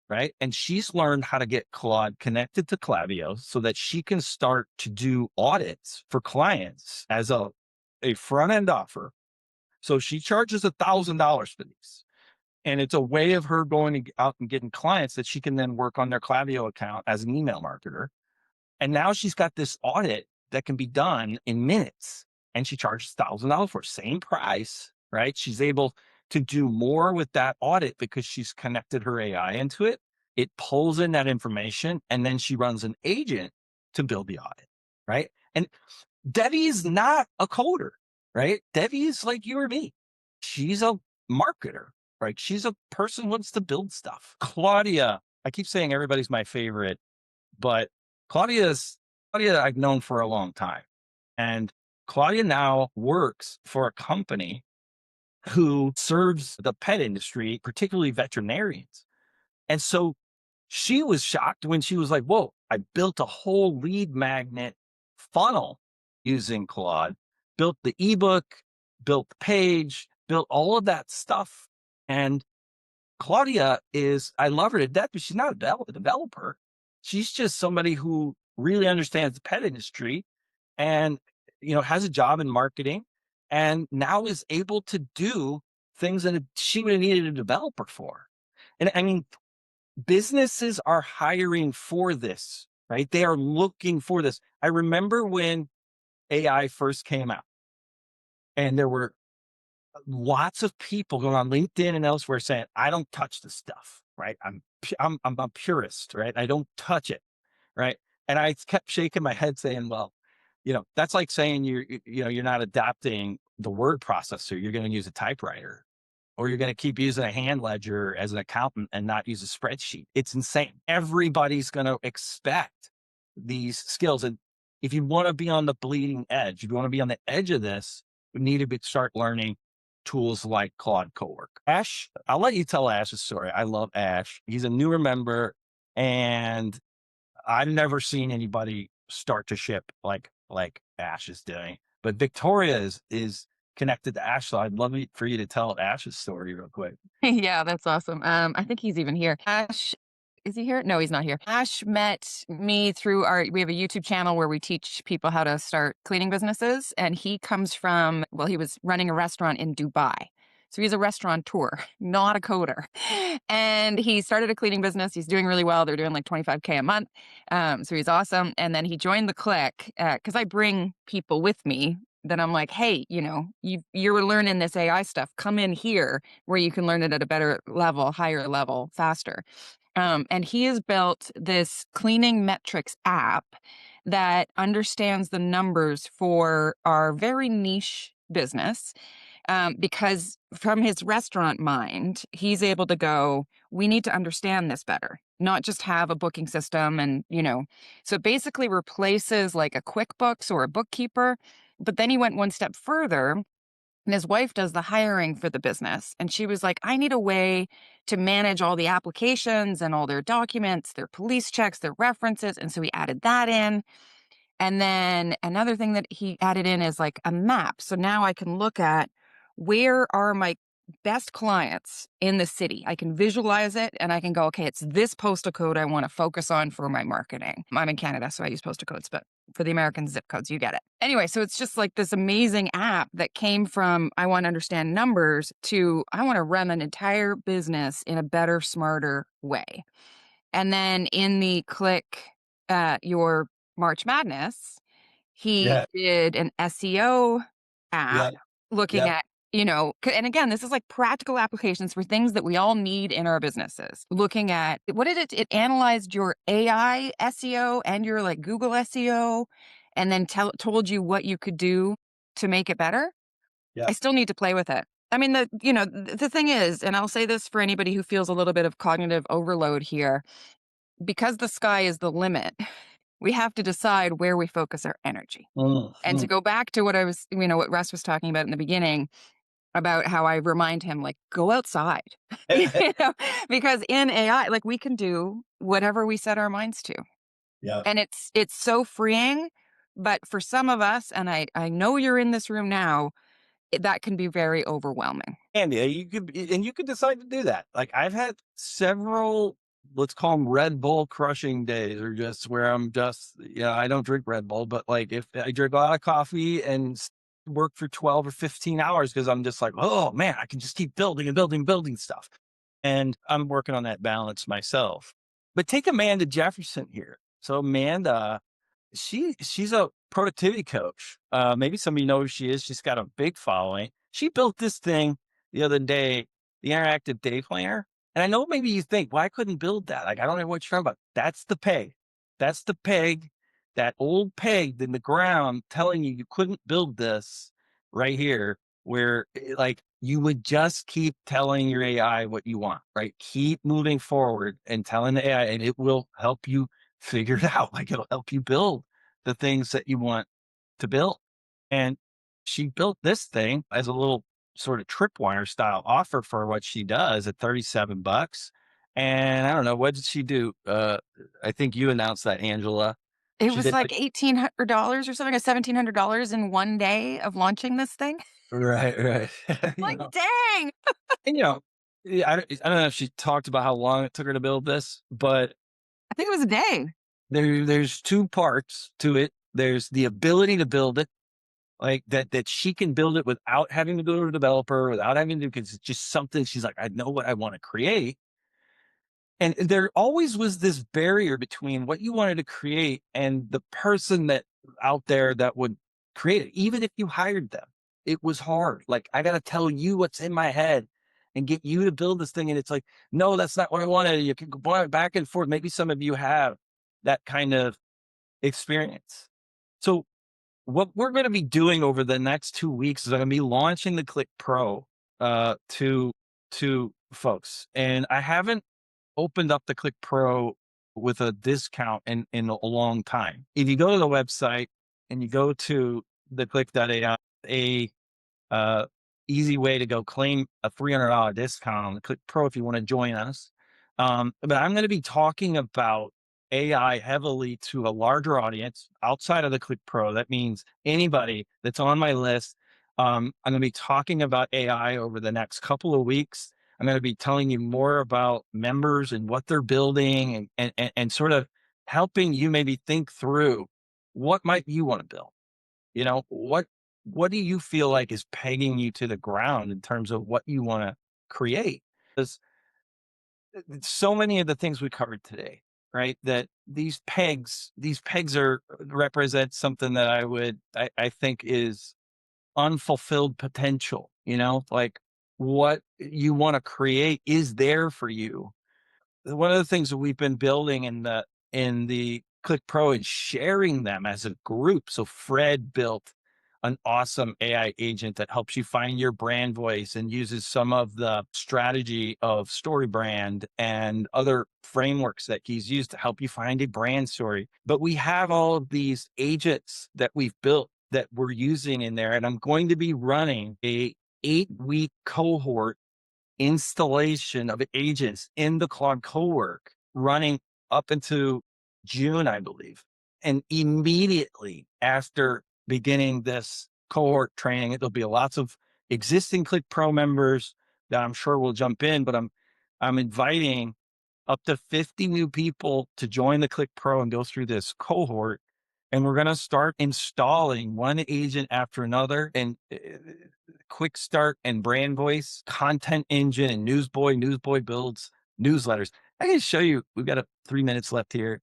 right? And she's learned how to get Claude connected to Klaviyo so that she can start to do audits for clients as a front end offer. So she charges $1,000 for these. And it's a way of her going out and getting clients that she can then work on their Klaviyo account as an email marketer. And now she's got this audit that can be done in minutes, and she charges $1,000 for same price, right? She's able to do more with that audit because she's connected her AI into it. It pulls in that information, and then she runs an agent to build the audit, right? And Debbie's not a coder, right? Debbie is like you or me. She's a marketer, right? She's a person who wants to build stuff. Claudia I keep saying everybody's my favorite, but Claudia I've known for a long time. And Claudia now works for a company who serves the pet industry, particularly veterinarians. And so she was shocked when she was like, whoa, I built a whole lead magnet funnel using Claude, built the ebook, built the page, built all of that stuff. And Claudia I love her to death, but she's not a developer. She's just somebody who really understands the pet industry and, has a job in marketing and now is able to do things that she would have needed a developer for. And I mean, businesses are hiring for this, right? They are looking for this. I remember when AI first came out and there were lots of people going on LinkedIn and elsewhere saying, I don't touch this stuff, right? I'm a purist, right? I don't touch it, right? And I kept shaking my head saying, well, that's like saying you're not adapting the word processor. You're going to use a typewriter, or you're going to keep using a hand ledger as an accountant and not use a spreadsheet. It's insane. Everybody's going to expect these skills. And if you want to be on the bleeding edge, if you want to be on the edge of this, you need to start learning tools like Claude Cowork. Ash, I'll let you tell Ash's story. I love Ash. He's a newer member, and I've never seen anybody start to ship like Ash is doing. But Victoria is connected to Ash, so I'd love for you to tell Ash's story real quick. Yeah, that's awesome. I think he's even here. Ash, is he here? No, he's not here. Ash met me through we have a YouTube channel where we teach people how to start cleaning businesses. And he comes from, well, he was running a restaurant in Dubai. So he's a restaurateur, not a coder. And he started a cleaning business. He's doing really well. They're doing like 25K a month. So he's awesome. And then he joined the Click because I bring people with me. Then I'm like, hey, you're learning this AI stuff. Come in here where you can learn it at a better level, higher level, faster. And he has built this cleaning metrics app that understands the numbers for our very niche business. Because from his restaurant mind, he's able to go, we need to understand this better, not just have a booking system. And, so it basically replaces like a QuickBooks or a bookkeeper. But then he went one step further, and his wife does the hiring for the business. And she was like, I need a way to manage all the applications and all their documents, their police checks, their references. And so he added that in. And then another thing that he added in is like a map. So now I can look at where are my best clients in the city. I can visualize it and I can go, okay, it's this postal code I want to focus on for my marketing. I'm in Canada, so I use postal codes, but for the American zip codes, you get it. Anyway, so it's just like this amazing app that came from I want to understand numbers to I want to run an entire business in a better, smarter way. And then in the Click, your March Madness, he Yeah. did an SEO app Yeah. looking Yeah. at, and again, this is like practical applications for things that we all need in our businesses. Looking at what did it analyzed your AI SEO and your like Google SEO and then told you what you could do to make it better. Yeah. I still need to play with it. I mean, the thing is, and I'll say this for anybody who feels a little bit of cognitive overload here, because the sky is the limit, we have to decide where we focus our energy. And to Mhm. go back to what what Russ was talking about in the beginning about how I remind him, like, go outside, you know, because in AI, like we can do whatever we set our minds to. Yeah. And it's so freeing. But for some of us, and I know you're in this room now, that can be very overwhelming. And you could decide to do that. Like I've had several, let's call them Red Bull crushing days, or just where I'm just, I don't drink Red Bull, but like if I drink a lot of coffee and work for 12 or 15 hours, because I'm just like, oh man, I can just keep building and building stuff. And I'm working on that balance myself. But take Amanda Jefferson here. So Amanda, she's a productivity coach. Maybe some of you know who she is. She's got a big following. She built this thing the other day, the interactive day planner. And I know maybe you think, well, I couldn't build that. Like, I don't know what you're talking about. That's the peg. That's the peg, that old peg in the ground telling you couldn't build this right here. where like you would just keep telling your AI what you want, right? Keep moving forward and telling the AI, and it will help you figure it out. Like it'll help you build the things that you want to build. And she built this thing as a little sort of tripwire style offer for what she does at 37 bucks. And I don't know, what did she do? I think you announced that, Angela. It She was did like like, $1,800 or something, or $1,700 in one day of launching this thing. right, right. Like, dang. And yeah, I don't know if she talked about how long it took her to build this, but I think it was a day. there's two parts to it. There's the ability to build it, like that she can build it without having to go to a developer, without having to, because it's just something she's like, I know what I want to create. And there always was this barrier between what you wanted to create and the person that out there that would create it, even if you hired them. It was hard. Like, I got to tell you what's in my head and get you to build this thing. And it's like, no, that's not what I wanted. You can go back and forth. Maybe some of you have that kind of experience. So, what we're going to be doing over the next 2 weeks is I'm going to be launching the Click Pro to folks. And I haven't opened up the Click Pro with a discount in a long time. If you go to the website and you go to theclick.ai, a uh, easy way to go claim a $300 discount on the Click Pro if you want to join us. But I'm going to be talking about AI heavily to a larger audience outside of the Click Pro. That means anybody that's on my list. I'm going to be talking about AI over the next couple of weeks. I'm going to be telling you more about members and what they're building and sort of helping you maybe think through what might you want to build. What do you feel like is pegging you to the ground in terms of what you want to create? Because so many of the things we covered today, right? That these pegs are represent something that I think is unfulfilled potential, like what you want to create is there for you. One of the things that we've been building in the Click Pro is sharing them as a group. So Fred built an awesome AI agent that helps you find your brand voice and uses some of the strategy of StoryBrand and other frameworks that he's used to help you find a brand story. But we have all of these agents that we've built that we're using in there. And I'm going to be running a 8-week cohort installation of agents in the Claude Cowork running up into June, I believe. And immediately after beginning this cohort training, there'll be lots of existing Click Pro members that I'm sure will jump in, but I'm inviting up to 50 new people to join the Click Pro and go through this cohort. And we're going to start installing one agent after another and quick start and brand voice, content engine, and Newsboy builds newsletters. I can show you, we've got 3 minutes left here.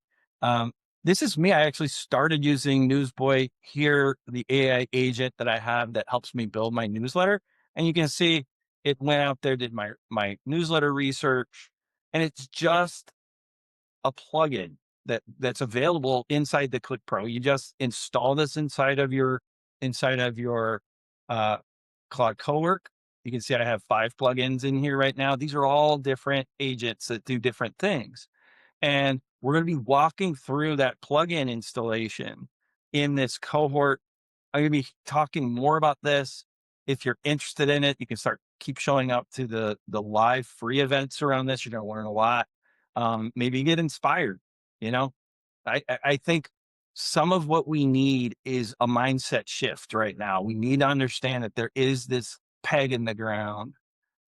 This is me. I actually started using Newsboy here, the AI agent that I have that helps me build my newsletter. And you can see it went out there, did my newsletter research, and it's just a plugin that's available inside the Click Pro. You just install this inside of your uh, Claude Cowork. You can see I have 5 plugins in here right now. These are all different agents that do different things. And we're going to be walking through that plugin installation in this cohort. I'm going to be talking more about this. If you're interested in it, you can keep showing up to the live free events around this. You're going to learn a lot. Maybe get inspired. You know, I think some of what we need is a mindset shift right now. We need to understand that there is this peg in the ground,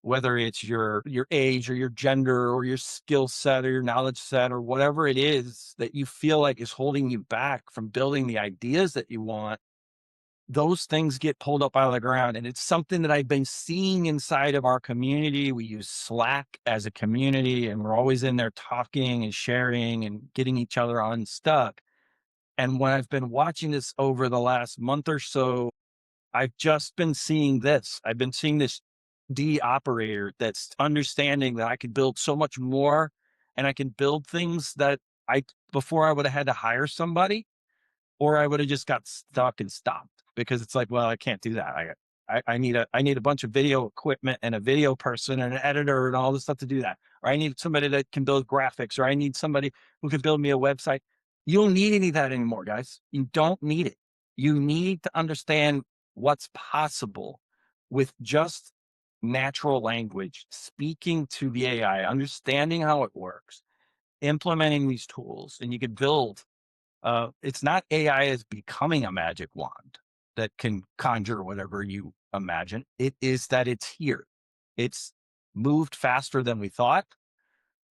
whether it's your age or your gender or your skill set or your knowledge set or whatever it is that you feel like is holding you back from building the ideas that you want. Those things get pulled up out of the ground. And it's something that I've been seeing inside of our community. We use Slack as a community, and we're always in there talking and sharing and getting each other unstuck. And when I've been watching this over the last month or so, I've just been seeing this. I've been seeing this D operator that's understanding that I could build so much more, and I can build things that before I would have had to hire somebody, or I would have just got stuck and stopped because it's like, well, I can't do that. I need a bunch of video equipment and a video person and an editor and all this stuff to do that. Or I need somebody that can build graphics, or I need somebody who can build me a website. You don't need any of that anymore, guys. You don't need it. You need to understand what's possible with just natural language, speaking to the AI, understanding how it works, implementing these tools, and you can build. It's not AI as becoming a magic wand that can conjure whatever you imagine. It is that it's here. It's moved faster than we thought.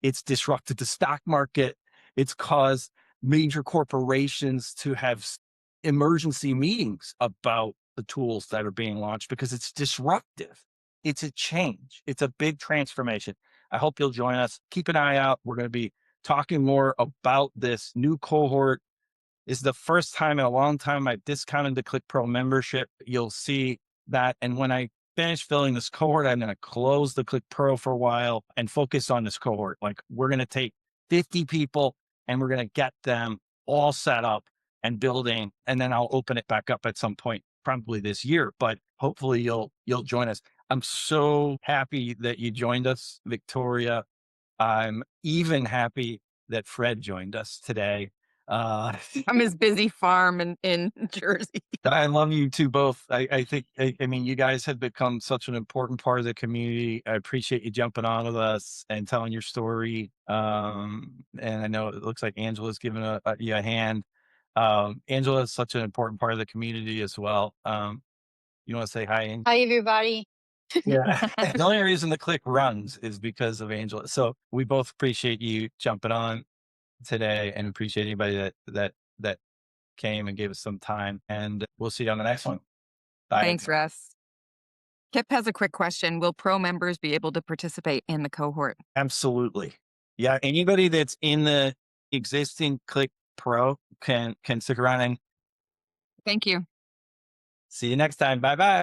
It's disrupted the stock market. It's caused major corporations to have emergency meetings about the tools that are being launched because it's disruptive. It's a change. It's a big transformation. I hope you'll join us. Keep an eye out. We're going to be talking more about this new cohort. Is the first time in a long time I've discounted the Click Pro membership. You'll see that. And when I finish filling this cohort, I'm going to close the Click Pro for a while and focus on this cohort. Like, we're going to take 50 people and we're going to get them all set up and building. And then I'll open it back up at some point, probably this year, but hopefully you'll join us. I'm so happy that you joined us, Victoria. I'm even happy that Fred joined us today. I'm his busy farm in Jersey. I love you two both. I think, I mean, you guys have become such an important part of the community. I appreciate you jumping on with us and telling your story. And I know it looks like Angela's giving you a hand. Angela is such an important part of the community as well. You want to say hi, Angela? Hi, everybody. Yeah. The only reason the Click runs is because of Angela. So we both appreciate you jumping on today and appreciate anybody that came and gave us some time, and we'll see you on the next one. Bye. Thanks, Russ. Kip has a quick question. Will pro members be able to participate in the cohort? Absolutely. Yeah. Anybody that's in the existing Click Pro can stick around, and Thank you. see you next time. Bye-bye.